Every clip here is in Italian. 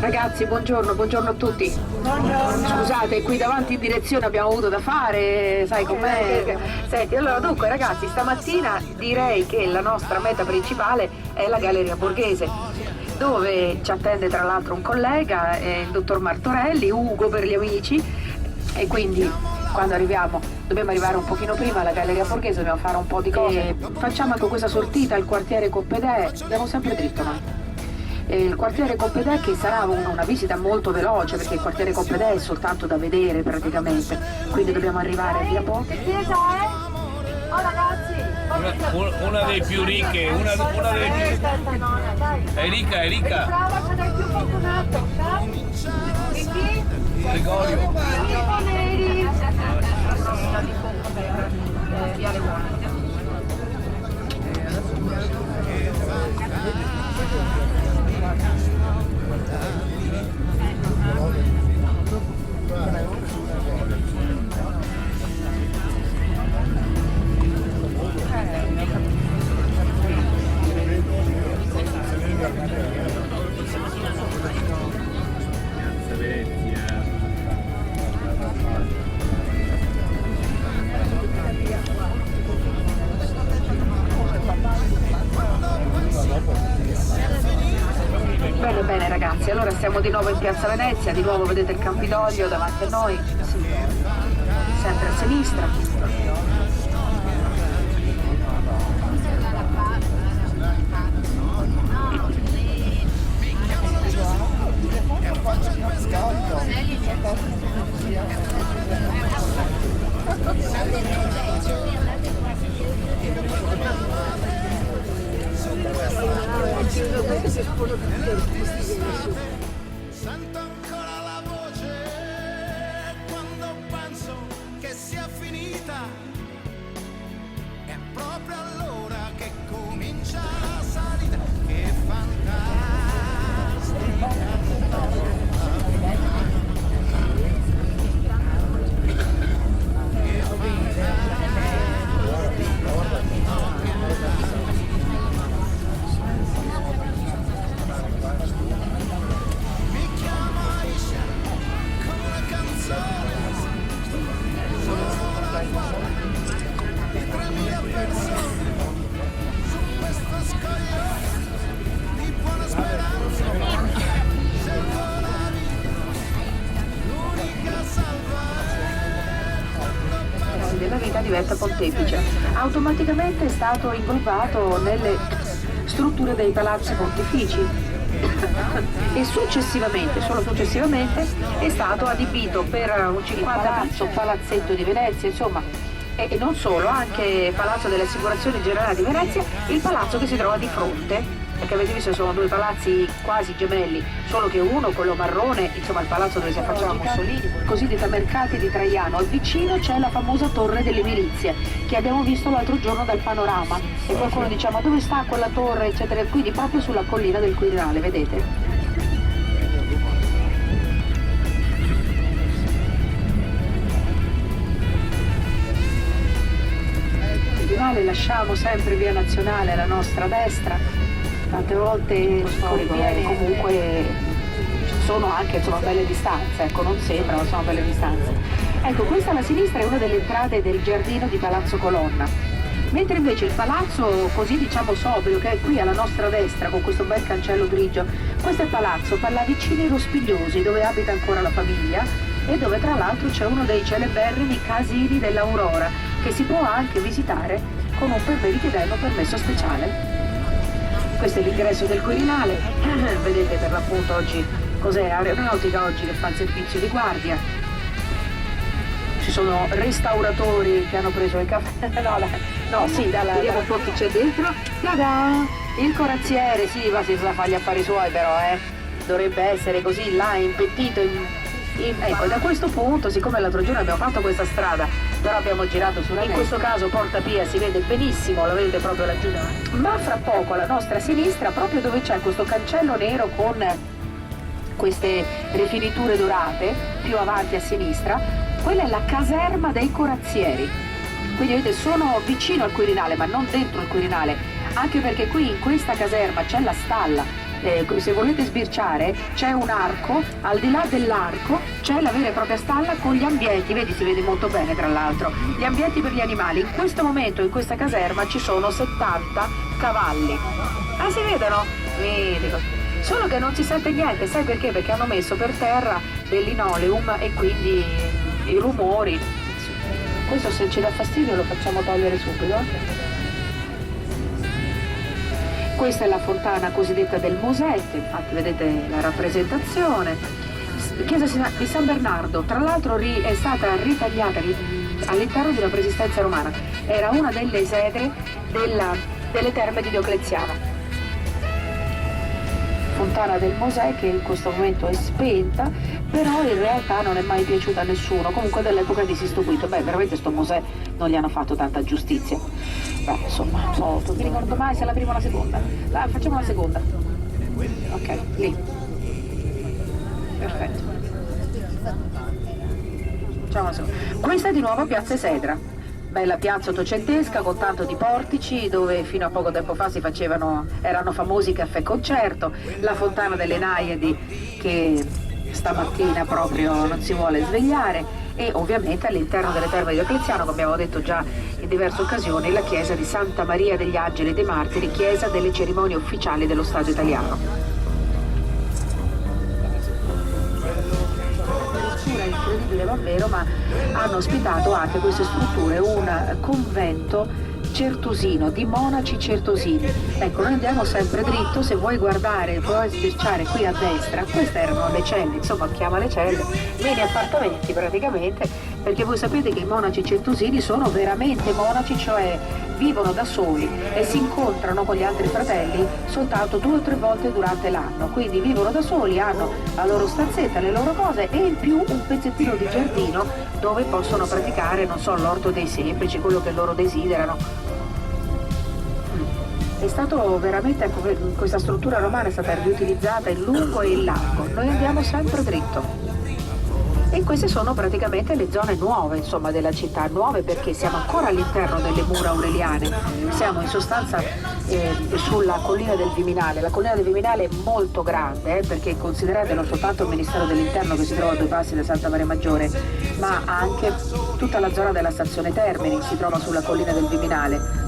Ragazzi, buongiorno, buongiorno a tutti. Buongiorno. Scusate, qui davanti in direzione abbiamo avuto da fare, sai com'è? Senti, allora dunque ragazzi, stamattina direi che la nostra meta principale è la Galleria Borghese, dove ci attende tra l'altro un collega, il dottor Martorelli, Ugo per gli amici, e quindi quando arriviamo dobbiamo arrivare un pochino prima alla Galleria Borghese, dobbiamo fare un po' di cose. Facciamo anche questa sortita al quartiere Coppedè, andiamo sempre dritto noi. Il quartiere Coppedè, che sarà una visita molto veloce perché il quartiere Coppedè è soltanto da vedere praticamente, quindi dobbiamo arrivare via Ponte. Che chiesa è? Oh ragazzi! Una delle più ricche, una delle più ricche. Nonna, dai! È ricca! Brava, c'è del più fortunato! Dai! E chi? Gregorio! Filippo Neri! Viale Buono. Bene, bene ragazzi, allora siamo di nuovo in Piazza Venezia, di nuovo vedete il Campidoglio davanti a noi, sì. Sempre a sinistra. Sento ancora la voce quando penso che sia finita. È proprio allora che comincia la salita. Che della vita diventa pontefice. Automaticamente è stato inglobato nelle strutture dei palazzi pontifici e successivamente, solo successivamente, è stato adibito per un 50 palazzetto di Venezia, insomma, e non solo, anche Palazzo delle Assicurazioni Generali di Venezia, il palazzo che si trova di fronte, perché avete visto sono due palazzi quasi gemelli, solo che uno, quello marrone, insomma il palazzo dove si affacciava Mussolini, così detta Mercati di Traiano. Al vicino c'è la famosa Torre delle Milizie, che abbiamo visto l'altro giorno dal panorama, e qualcuno dice ma dove sta quella torre, eccetera, quindi proprio sulla collina del Quirinale, vedete? Lasciamo sempre via Nazionale alla nostra destra, tante volte storico, comunque sono anche insomma belle distanze, ecco, non sembra, ma sono belle distanze. Ecco, questa alla sinistra è una delle entrate del giardino di Palazzo Colonna, mentre invece il palazzo così diciamo sobrio, che è qui alla nostra destra con questo bel cancello grigio, questo è il palazzo Pallavicini Rospigliosi, dove abita ancora la famiglia e dove tra l'altro c'è uno dei celeberrimi casini dell'Aurora, che si può anche visitare con un richiedendo permesso speciale. Questo è l'ingresso del Quirinale, vedete per l'appunto oggi cos'è Aeronautica oggi che fa il servizio di guardia. Ci sono restauratori che hanno preso il caffè, vediamo un po' chi c'è dentro. Tada! Il corazziere, sì, ma si sa fare gli affari suoi però, dovrebbe essere così là, impettito, ecco, da questo punto, siccome l'altro giorno abbiamo fatto questa strada, però abbiamo girato sulla in questo caso Porta Pia si vede benissimo, la vedete proprio laggiù, ma fra poco alla nostra sinistra, proprio dove c'è questo cancello nero con queste rifiniture dorate, più avanti a sinistra, quella è la caserma dei corazzieri. Quindi vedete, sono vicino al Quirinale, ma non dentro il Quirinale, anche perché qui in questa caserma c'è la stalla se volete sbirciare c'è un arco, al di là dell'arco c'è la vera e propria stalla con gli ambienti, vedi, si vede molto bene tra l'altro, gli ambienti per gli animali. In questo momento in questa caserma ci sono 70 cavalli. Ah, si vedono? Vedi. Solo che non si sente niente, sai perché? Perché hanno messo per terra del linoleum e quindi i rumori. Questo se ci dà fastidio lo facciamo togliere subito. Questa è la fontana cosiddetta del Musetto, infatti vedete la rappresentazione. Chiesa di San Bernardo, tra l'altro è stata ritagliata all'interno di una preesistenza romana, era una delle esedre delle terme di Diocleziano. Fontana del Mosè che in questo momento è spenta, però in realtà non è mai piaciuta a nessuno, comunque dell'epoca di Sisto V. Beh, veramente sto Mosè non gli hanno fatto tanta giustizia. Beh, insomma, non mi ricordo mai se è la prima o la seconda. Dai, facciamo la seconda. Ok, lì. Perfetto. Facciamo la seconda. Questa è di nuovo Piazza Esedra. Bella piazza ottocentesca con tanto di portici dove fino a poco tempo fa erano famosi caffè concerto, la fontana delle Naiadi che stamattina proprio non si vuole svegliare e ovviamente all'interno delle terme di Diocleziano, come abbiamo detto già in diverse occasioni, la chiesa di Santa Maria degli Angeli e dei Martiri, chiesa delle cerimonie ufficiali dello Stato italiano. Incredibile davvero, ma hanno ospitato anche queste strutture un convento certosino, di monaci certosini. Ecco, noi andiamo sempre dritto, se vuoi guardare, puoi sbirciare qui a destra, queste erano le celle, insomma chiama le celle, mini appartamenti praticamente, perché voi sapete che i monaci certosini sono veramente monaci, cioè vivono da soli e si incontrano con gli altri fratelli soltanto 2 o 3 volte durante l'anno, quindi vivono da soli, hanno la loro stanzetta, le loro cose e in più un pezzettino di giardino dove possono praticare, non so, l'orto dei semplici, quello che loro desiderano. È stato veramente, questa struttura romana è stata riutilizzata in lungo e in largo, noi andiamo sempre dritto. E queste sono praticamente le zone nuove, insomma, della città, nuove perché siamo ancora all'interno delle mura aureliane, siamo in sostanza sulla collina del Viminale. La collina del Viminale è molto grande perché considerate non soltanto il Ministero dell'Interno che si trova a 2 passi da Santa Maria Maggiore, ma anche tutta la zona della stazione Termini si trova sulla collina del Viminale.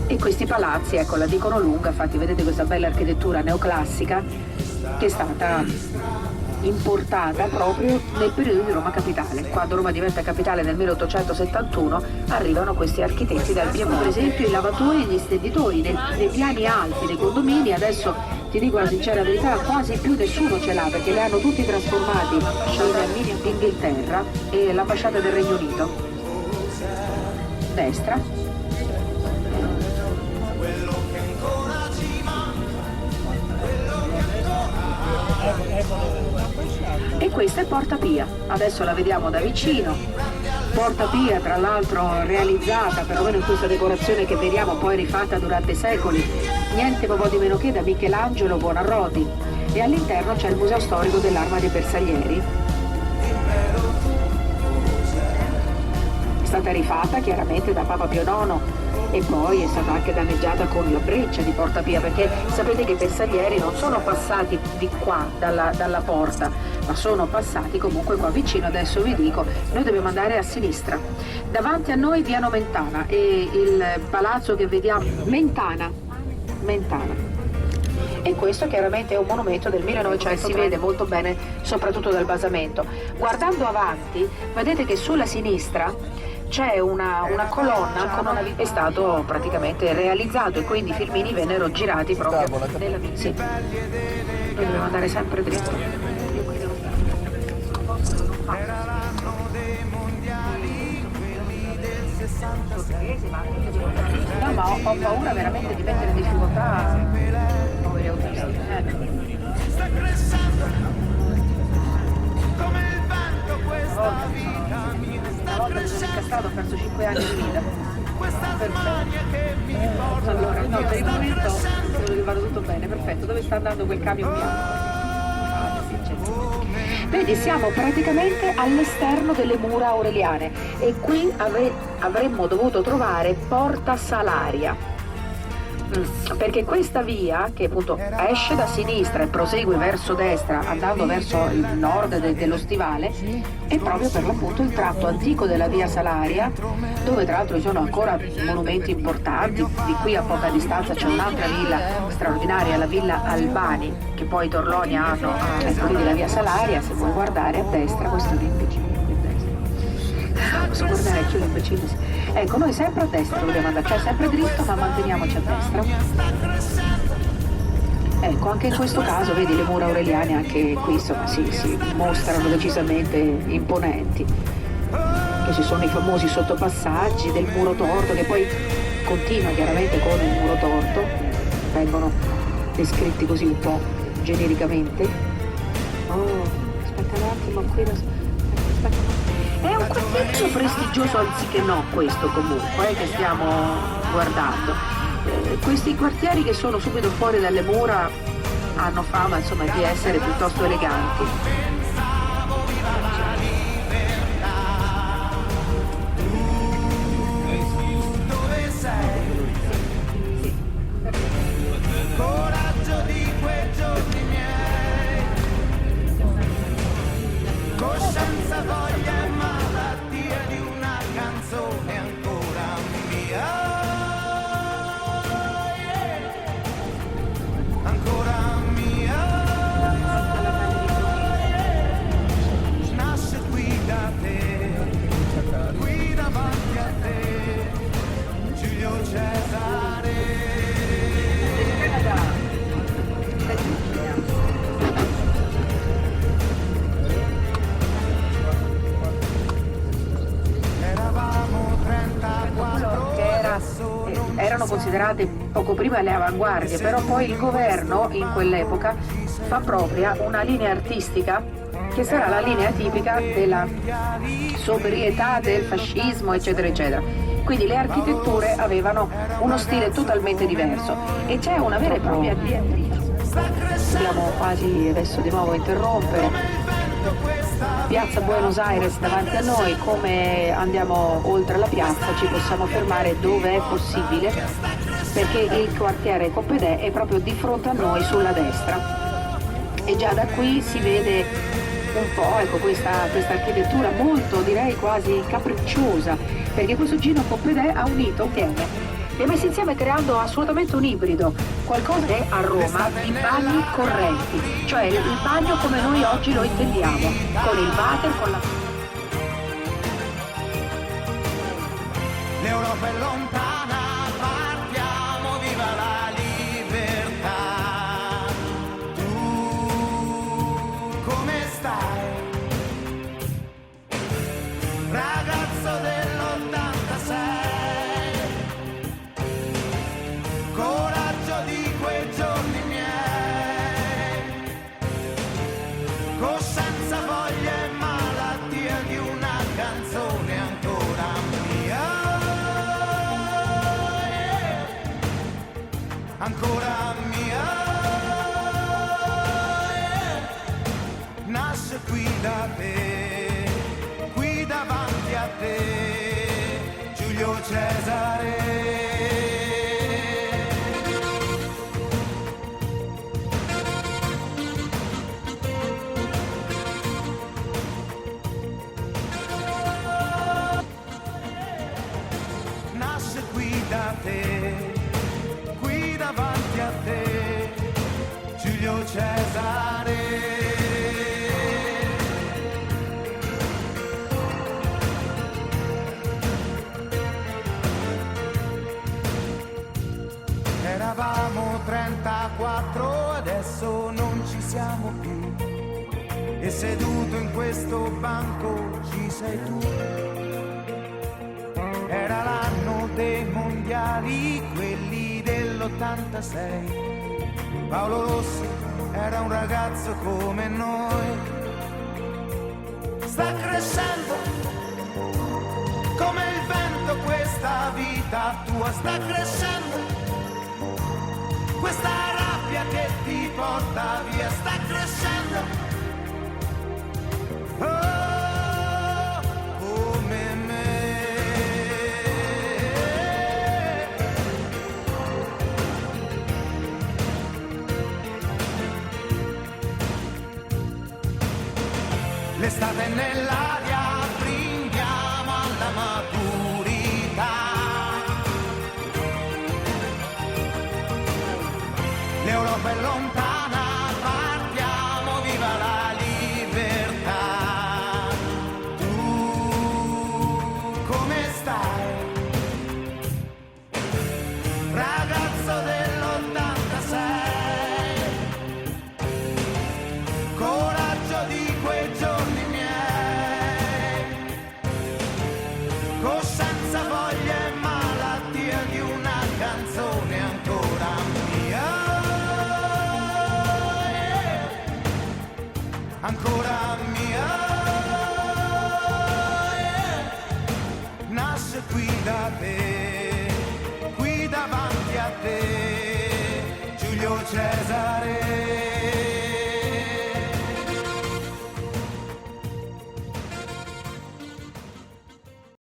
E questi palazzi, ecco, la dicono lunga, infatti vedete questa bella architettura neoclassica che è stata importata proprio nel periodo di Roma Capitale. Quando Roma diventa capitale nel 1871 arrivano questi architetti dal Piemonte, per esempio i lavatori e gli stenditori nei piani alti dei condomini. Adesso ti dico la sincera verità, quasi più nessuno ce l'ha perché li hanno tutti trasformati in Inghilterra e l'ambasciata del Regno Unito. Destra. E questa è Porta Pia, adesso la vediamo da vicino. Porta Pia tra l'altro realizzata, perlomeno in questa decorazione che vediamo, poi rifatta durante secoli, niente po' di meno che da Michelangelo Buonarroti, e all'interno c'è il Museo Storico dell'Arma dei Bersaglieri. È stata rifatta chiaramente da Papa Pio IX e poi è stata anche danneggiata con la breccia di Porta Pia, perché sapete che i bersaglieri non sono passati di qua dalla porta, ma sono passati comunque qua vicino. Adesso vi dico, noi dobbiamo andare a sinistra, davanti a noi via Nomentana e il palazzo che vediamo, Mentana, e questo chiaramente è un monumento del 1900, si vede molto bene soprattutto dal basamento. Guardando avanti vedete che sulla sinistra c'è una colonna con una è stato praticamente realizzato e quindi i filmini vennero girati proprio nella sì. Noi dobbiamo andare sempre dritto. No, ma ho paura veramente di mettere in difficoltà poveri autisti. Sta crescendo come il vento questa vita mia. Una volta mi sono incastrato, ho perso 5 anni di vita. Questa smania che mi porta Allora, no, per il momento credo che vada tutto bene, perfetto. Dove sta andando quel camion bianco? Vedi, siamo praticamente all'esterno delle mura aureliane e qui avremmo dovuto trovare Porta Salaria. Perché questa via, che appunto esce da sinistra e prosegue verso destra andando verso il nord dello stivale, è proprio per l'appunto il tratto antico della via Salaria, dove tra l'altro ci sono ancora monumenti importanti. Di qui a poca distanza c'è un'altra villa straordinaria, la villa Albani, che poi i Torlonia hanno. Ecco, vedi la via Salaria, se vuoi guardare a destra, questo è un imbecille. Posso guardare anche l'imbecille. Ecco, noi sempre a destra dobbiamo andare, cioè sempre dritto, ma manteniamoci a destra. Ecco, anche in questo caso, vedi, le mura aureliane anche qui insomma si mostrano decisamente imponenti. Che ci sono i famosi sottopassaggi del muro torto, che poi continua chiaramente con il muro torto, vengono descritti così un po' genericamente. Oh, aspetta un attimo, qui è un quartierino prestigioso anziché no questo comunque che stiamo guardando. Questi quartieri che sono subito fuori dalle mura hanno fama insomma di essere piuttosto eleganti. Coraggio di quei giorni miei, coscienza, voglia e malattia di una canzone ancora mia, ancora mia, nasce qui da te, qui davanti a te, Giulio Cesare. Erano considerate poco prima le avanguardie, però poi il governo in quell'epoca fa propria una linea artistica che sarà la linea tipica della sobrietà, del fascismo, eccetera, eccetera. Quindi le architetture avevano uno stile totalmente diverso e c'è una vera e propria direttrice. Dobbiamo quasi adesso di nuovo interrompere. Piazza Buenos Aires davanti a noi, come andiamo oltre la piazza ci possiamo fermare dove è possibile, perché il quartiere Coppedè è proprio di fronte a noi sulla destra e già da qui si vede un po', ecco, questa architettura molto, direi quasi capricciosa, perché questo Gino Coppedè ha unito insieme, li ha messi insieme creando assolutamente un ibrido, qualcosa che a Roma i bagni correnti, cioè il bagno come noi oggi lo intendiamo, con il water, con la... L'Europa è lontana, partiamo, viva la libertà. Tu come stai? Ragazzo dell'86, coraggio di quei giorni miei, coscienza, voglia e malattia di una canzone ancora mia, ancora mia, nasce qui da te, qui davanti a te, Giulio Cesare. Nasce qui da te, qui davanti a te, Giulio Cesare. Eravamo 34, adesso non ci siamo più, e seduto in questo banco ci sei tu. Era l'anno dei mondiali, quelli dell'86. Paolo Rossi era un ragazzo come noi. Sta crescendo come il vento questa vita tua, sta crescendo questa rabbia sabbia che ti porta via sta crescendo. Oh, come me. L'estate nell'aria